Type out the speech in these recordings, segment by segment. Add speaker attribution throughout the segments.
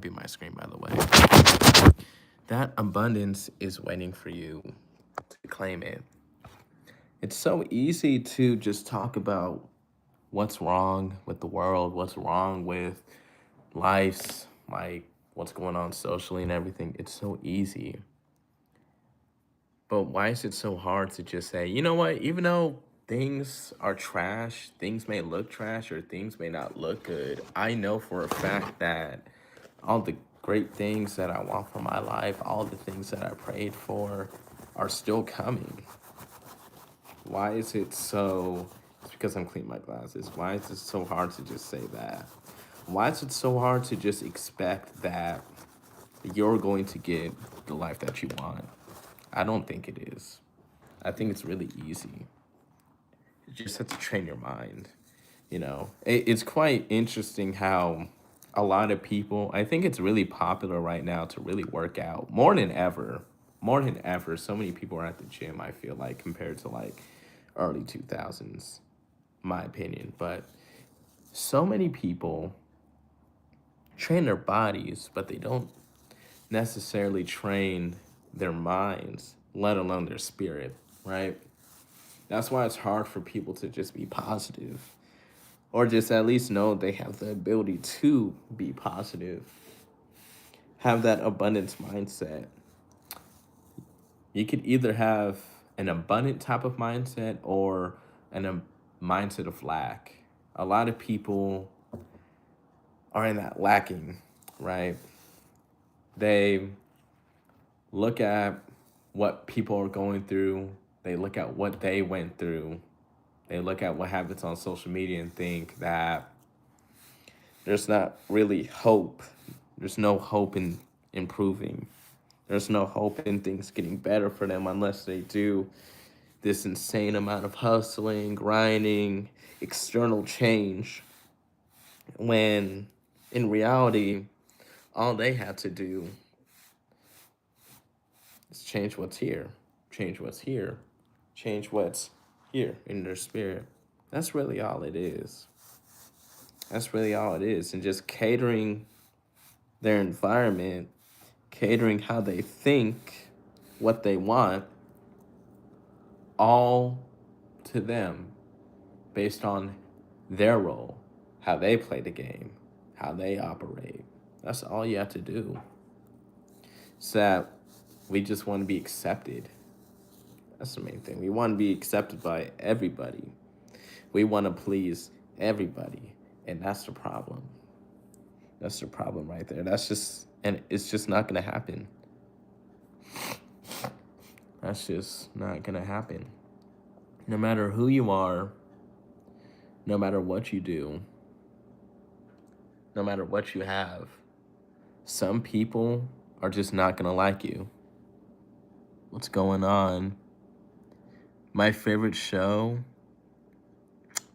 Speaker 1: Be my screen, by the way. That abundance is waiting for you to claim it. It's so easy to just talk about what's wrong with the world, what's wrong with life's, like what's going on socially and everything. It's so easy. But why is it so hard to just say, you know what, even though things are trash, things may look trash or things may not look good, I know for a fact that all the great things that I want for my life, all the things that I prayed for are still coming. Why is it so? It's because I'm cleaning my glasses. Why is it so hard to just say that? Why is it so hard to just expect that you're going to get the life that you want? I don't think it is. I think it's really easy. You just have to train your mind. It's quite interesting how a lot of people, I think it's really popular right now to really work out more than ever. More than ever, so many people are at the gym, I feel like, compared to like early 2000s, my opinion. But so many people train their bodies, but they don't necessarily train their minds, let alone their spirit, right? That's why it's hard for people to just be positive or just at least know they have the ability to be positive, have that abundance mindset. You could either have an abundant type of mindset or mindset of lack. A lot of people are in that lacking, right? They look at what people are going through, they look at what they went through, they look at what happens on social media and think that there's not really hope. There's no hope in improving. There's no hope in things getting better for them unless they do this insane amount of hustling, grinding, external change. When in reality, all they have to do is change what's here, change what's here, change what's here in their spirit. That's really all it is. That's really all it is. And just catering their environment, catering how they think, what they want, all to them based on their role, how they play the game, how they operate. That's all you have to do. So that we just want to be accepted. That's the main thing. We want to be accepted by everybody. We want to please everybody. And that's the problem. That's the problem right there. And it's just not going to happen. That's just not going to happen. No matter who you are, no matter what you do, no matter what you have, some people are just not going to like you. What's going on? My favorite show,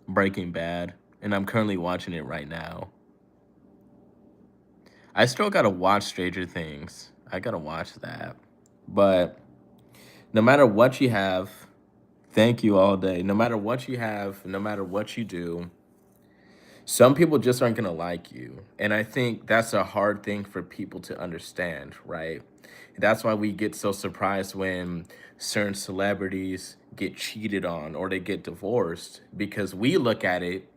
Speaker 1: Breaking Bad, and I'm currently watching it right now. I still gotta watch Stranger Things. I gotta watch that. But no matter what you have, thank you all day. No matter what you have, no matter what you do, some people just aren't gonna like you. And I think that's a hard thing for people to understand, right? That's why we get so surprised when certain celebrities get cheated on or they get divorced because we look at it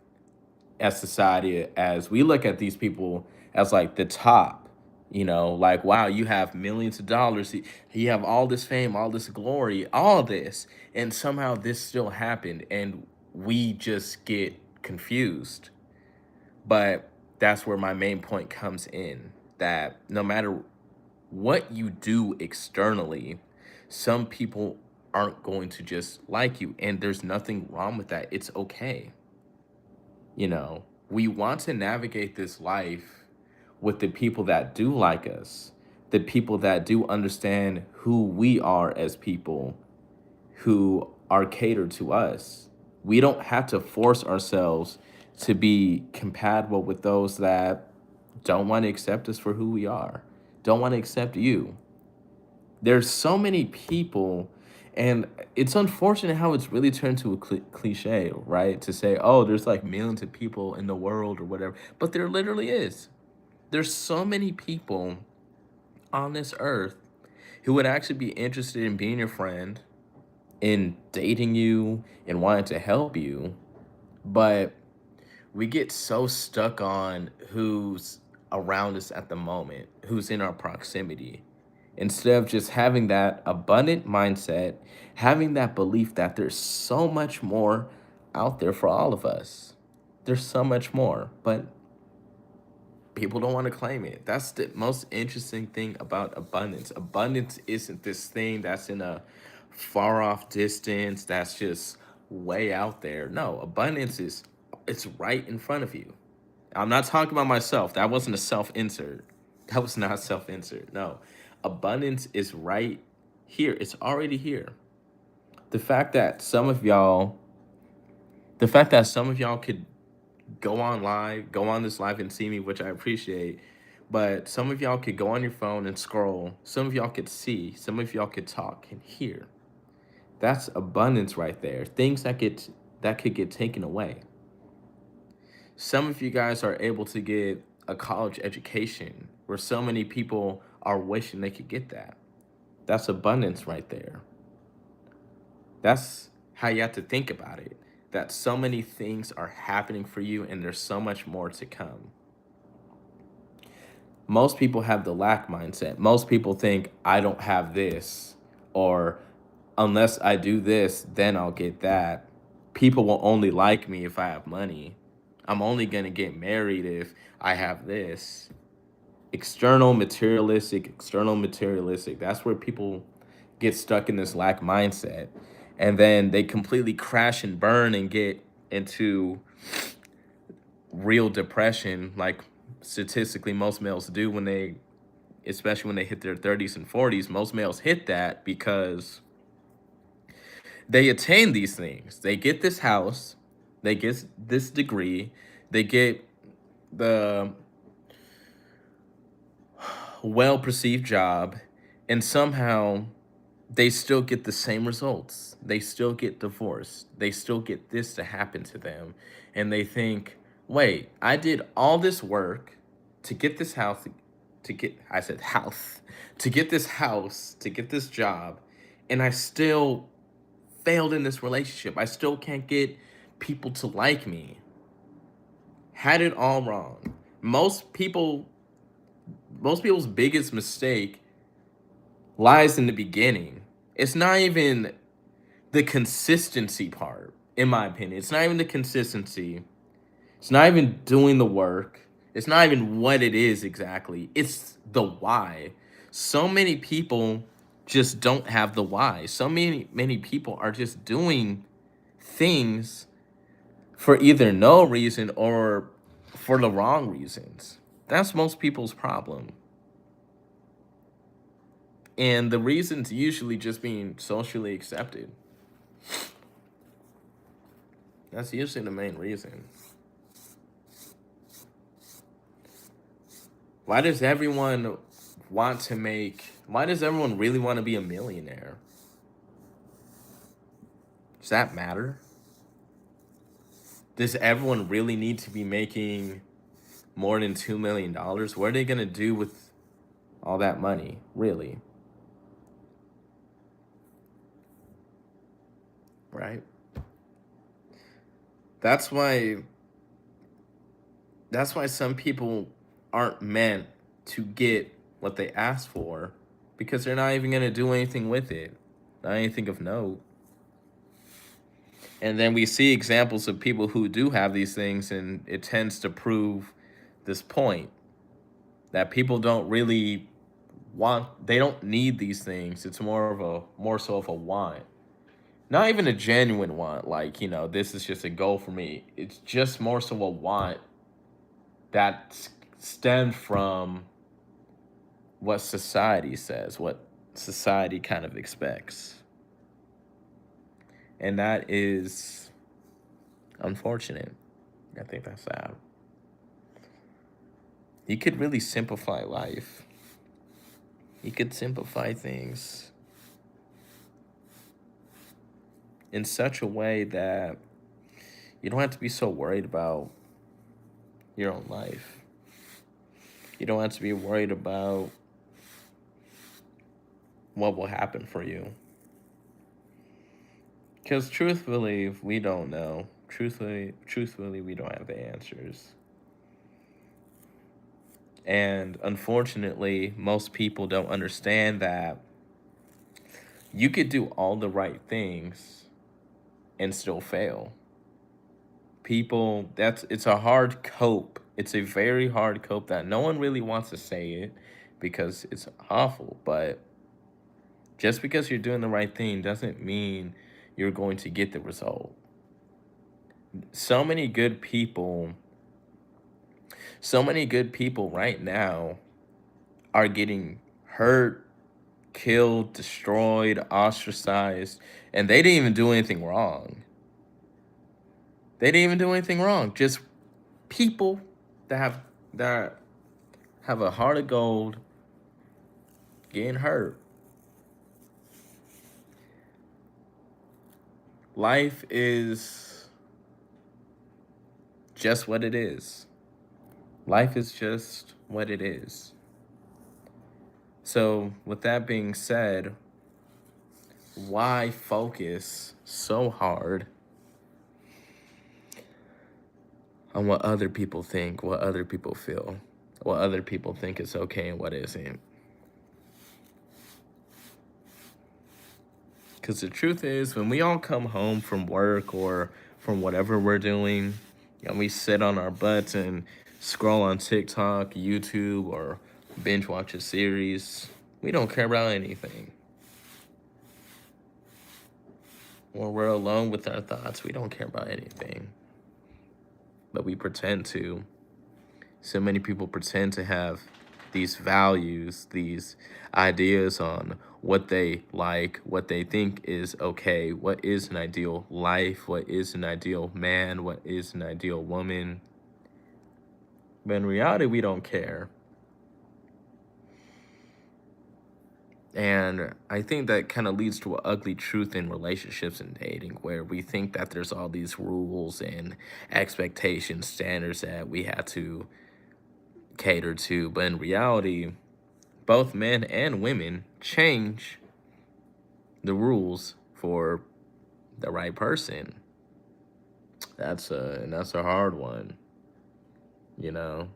Speaker 1: as society as we look at these people as like the top, like wow, you have millions of dollars, you have all this fame, all this glory, all this, and somehow this still happened and we just get confused. But that's where my main point comes in, that no matter what you do externally, some people aren't going to just like you, and there's nothing wrong with that. It's okay. We want to navigate this life with the people that do like us, the people that do understand who we are as people, who are catered to us. We don't have to force ourselves to be compatible with those that don't want to accept us for who we are, don't want to accept you. There's so many people, and it's unfortunate how it's really turned to a cliche, right? To say, oh, there's like millions of people in the world or whatever, but there literally is. There's so many people on this earth who would actually be interested in being your friend, in dating you, and wanting to help you. But we get so stuck on who's around us at the moment, who's in our proximity, instead of just having that abundant mindset, having that belief that there's so much more out there for all of us. There's so much more, but people don't want to claim it. That's the most interesting thing about abundance. Abundance isn't this thing that's in a far off distance, that's just way out there. No, abundance is, it's right in front of you. I'm not talking about myself. That wasn't a self insert. That was not self insert. No. Abundance is right here. It's already here. The fact that some of y'all, the fact that some of y'all could go on live, go on this live and see me, which I appreciate. But some of y'all could go on your phone and scroll. Some of y'all could see. Some of y'all could talk and hear. That's abundance right there. Things that could get taken away. Some of you guys are able to get a college education where so many people are wishing they could get that. That's abundance right there. That's how you have to think about it. That so many things are happening for you and there's so much more to come. Most people have the lack mindset. Most people think, I don't have this, or unless I do this, then I'll get that. People will only like me if I have money. I'm only going to get married if I have this. External materialistic. That's where people get stuck in this lack mindset. And then they completely crash and burn and get into real depression, like statistically most males do when they, especially when they hit their 30s and 40s. Most males hit that because they attain these things. They get this house, they get this degree, they get the well perceived job, and somehow they still get the same results. They still get divorced. They still get this to happen to them. And they think, wait, I did all this work to get this house, to get, I said house, to get this house, to get this job, and I still failed in this relationship. I still can't get people to like me. Had it all wrong. Most people, most people's biggest mistake lies in the beginning. It's not even the consistency part, in my opinion. It's not even the consistency. It's not even doing the work. It's not even what it is exactly. It's the why. So many people just don't have the why. So many people are just doing things for either no reason or for the wrong reasons. That's most people's problem. And the reason's usually just being socially accepted. That's usually the main reason. Why does everyone why does everyone really want to be a millionaire? Does that matter? Does everyone really need to be making more than $2 million? What are they going to do with all that money, really? Right? That's why that's why some people aren't meant to get what they ask for, because they're not even going to do anything with it. Not anything of note. And then we see examples of people who do have these things, and it tends to prove this point that people don't really they don't need these things. It's more so of a want. Not even a genuine want, like, this is just a goal for me. It's just more so a want that stemmed from what society says, what society kind of expects. And that is unfortunate. I think that's sad. You could really simplify life. You could simplify things in such a way that you don't have to be so worried about your own life. You don't have to be worried about what will happen for you. Because truthfully, we don't know. Truthfully, we don't have the answers. And unfortunately, most people don't understand that you could do all the right things and still fail. People, it's a hard cope. It's a very hard cope that no one really wants to say it because it's awful. But just because you're doing the right thing doesn't mean you're going to get the result. So many good people, so many good people right now are getting hurt, killed, destroyed, ostracized, and they didn't even do anything wrong. They didn't even do anything wrong. Just people that have a heart of gold getting hurt. Life is just what it is. Life is just what it is. So, with that being said, why focus so hard on what other people think, what other people feel, what other people think is okay and what isn't? Because the truth is, when we all come home from work or from whatever we're doing, and we sit on our butts and scroll on TikTok, YouTube, or binge watch a series, we don't care about anything. When we're alone with our thoughts, we don't care about anything. But we pretend to. So many people pretend to have these values, these ideas on what they like, what they think is okay, what is an ideal life, what is an ideal man, what is an ideal woman. But in reality, we don't care. And I think that kind of leads to an ugly truth in relationships and dating, where we think that there's all these rules and expectations, standards that we have to cater to. But in reality, both men and women change the rules for the right person. That's a hard one. You know,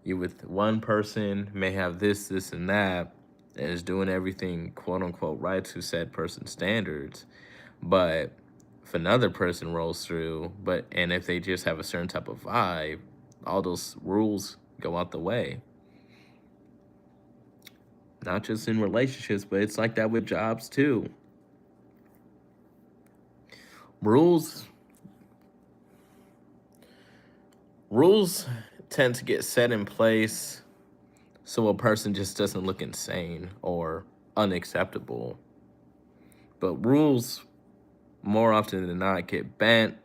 Speaker 1: you with one person may have this, and that, and is doing everything quote unquote right to said person's standards, but if another person rolls through, and if they just have a certain type of vibe, all those rules go out the way. Not just in relationships, but it's like that with jobs too. Rules rules tend to get set in place so a person just doesn't look insane or unacceptable. But rules more often than not get bent,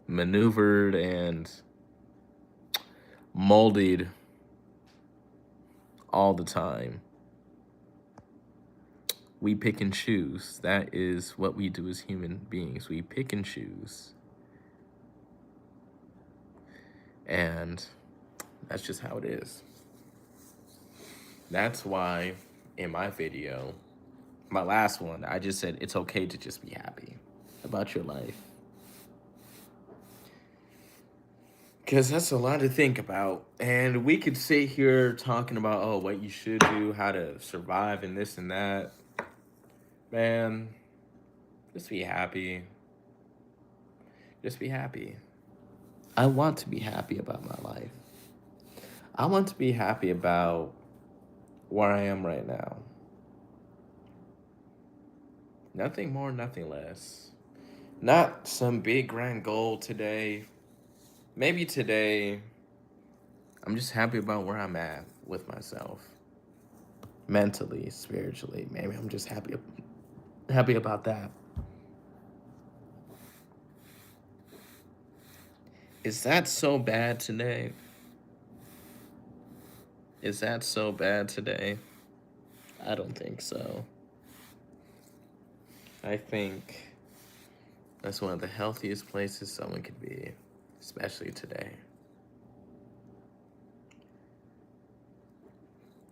Speaker 1: maneuvered, and molded all the time. We pick and choose. That is what we do as human beings. We pick and choose. And that's just how it is. That's why in my video, my last one, I just said it's okay to just be happy about your life. Because that's a lot to think about. And we could sit here talking about, oh, what you should do, how to survive, and this and that. Man, just be happy. Just be happy. I want to be happy about my life. I want to be happy about where I am right now. Nothing more, nothing less. Not some big grand goal today. Maybe today, I'm just happy about where I'm at with myself. Mentally, spiritually. Maybe I'm just happy about that. Is that so bad today? Is that so bad today? I don't think so. I think that's one of the healthiest places someone could be, especially today.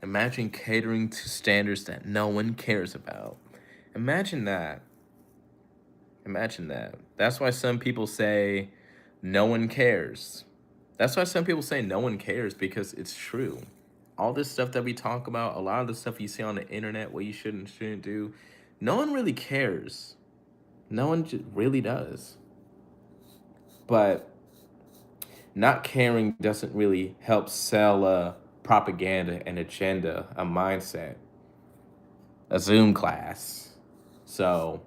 Speaker 1: Imagine catering to standards that no one cares about. Imagine that. Imagine that. That's why some people say no one cares. That's why some people say no one cares, because it's true. All this stuff that we talk about, a lot of the stuff you see on the internet, what you should and shouldn't do, no one really cares. No one really does. But not caring doesn't really help sell a propaganda, an agenda, a mindset, a Zoom class. So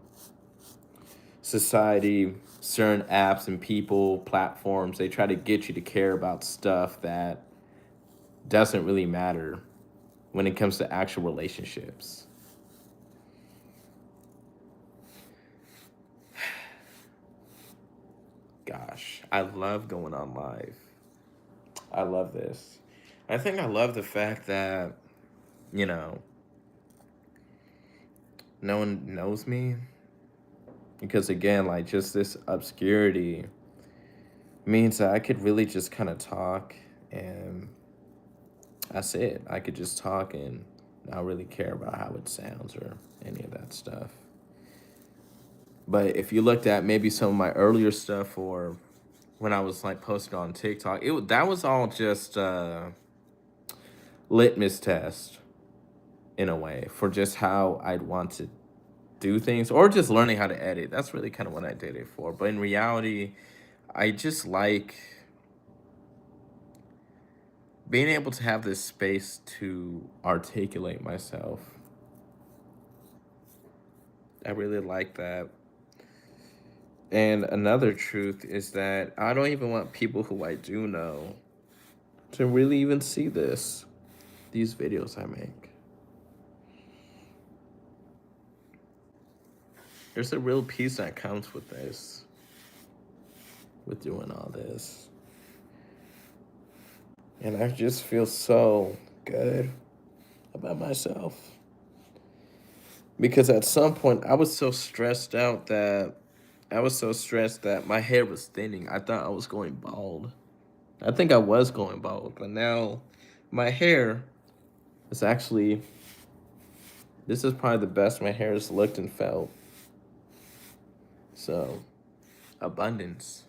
Speaker 1: society, certain apps and people, platforms, they try to get you to care about stuff that doesn't really matter when it comes to actual relationships. Gosh, I love going on live. I love this. I think I love the fact that, you know, no one knows me. Because again, like, just this obscurity means that I could really just kind of talk, and that's it. I could just talk and not really care about how it sounds or any of that stuff. But if you looked at maybe some of my earlier stuff, or when I was like posting on TikTok, that was all just litmus test in a way for just how I'd want to do things, or just learning how to edit. That's really kind of what I did it for. But in reality, I just like being able to have this space to articulate myself. I really like that. And another truth is that I don't even want people who I do know to really even see these videos I make. There's a real peace that comes with this, with doing all this. And I just feel so good about myself. Because at some point I was so stressed that my hair was thinning. I thought I was going bald. I think I was going bald, but now my hair is actually, this is probably the best my hair has looked and felt. So, abundance.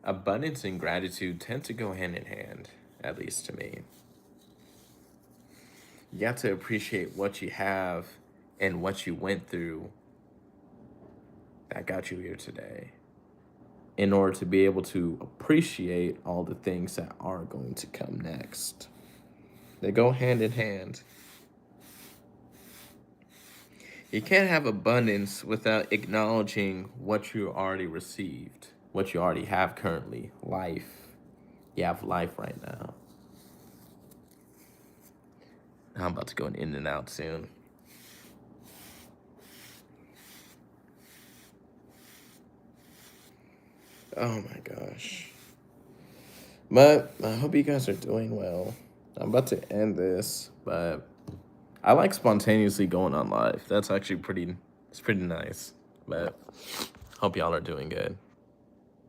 Speaker 1: Abundance and gratitude tend to go hand in hand, at least to me. You have to appreciate what you have and what you went through that got you here today, in order to be able to appreciate all the things that are going to come next. They go hand in hand. You can't have abundance without acknowledging what you already received, what you already have currently, life. You have life right now. I'm about to go in and out soon. Oh my gosh. But I hope you guys are doing well. I'm about to end this, but I like spontaneously going on live. That's actually it's pretty nice. But hope y'all are doing good.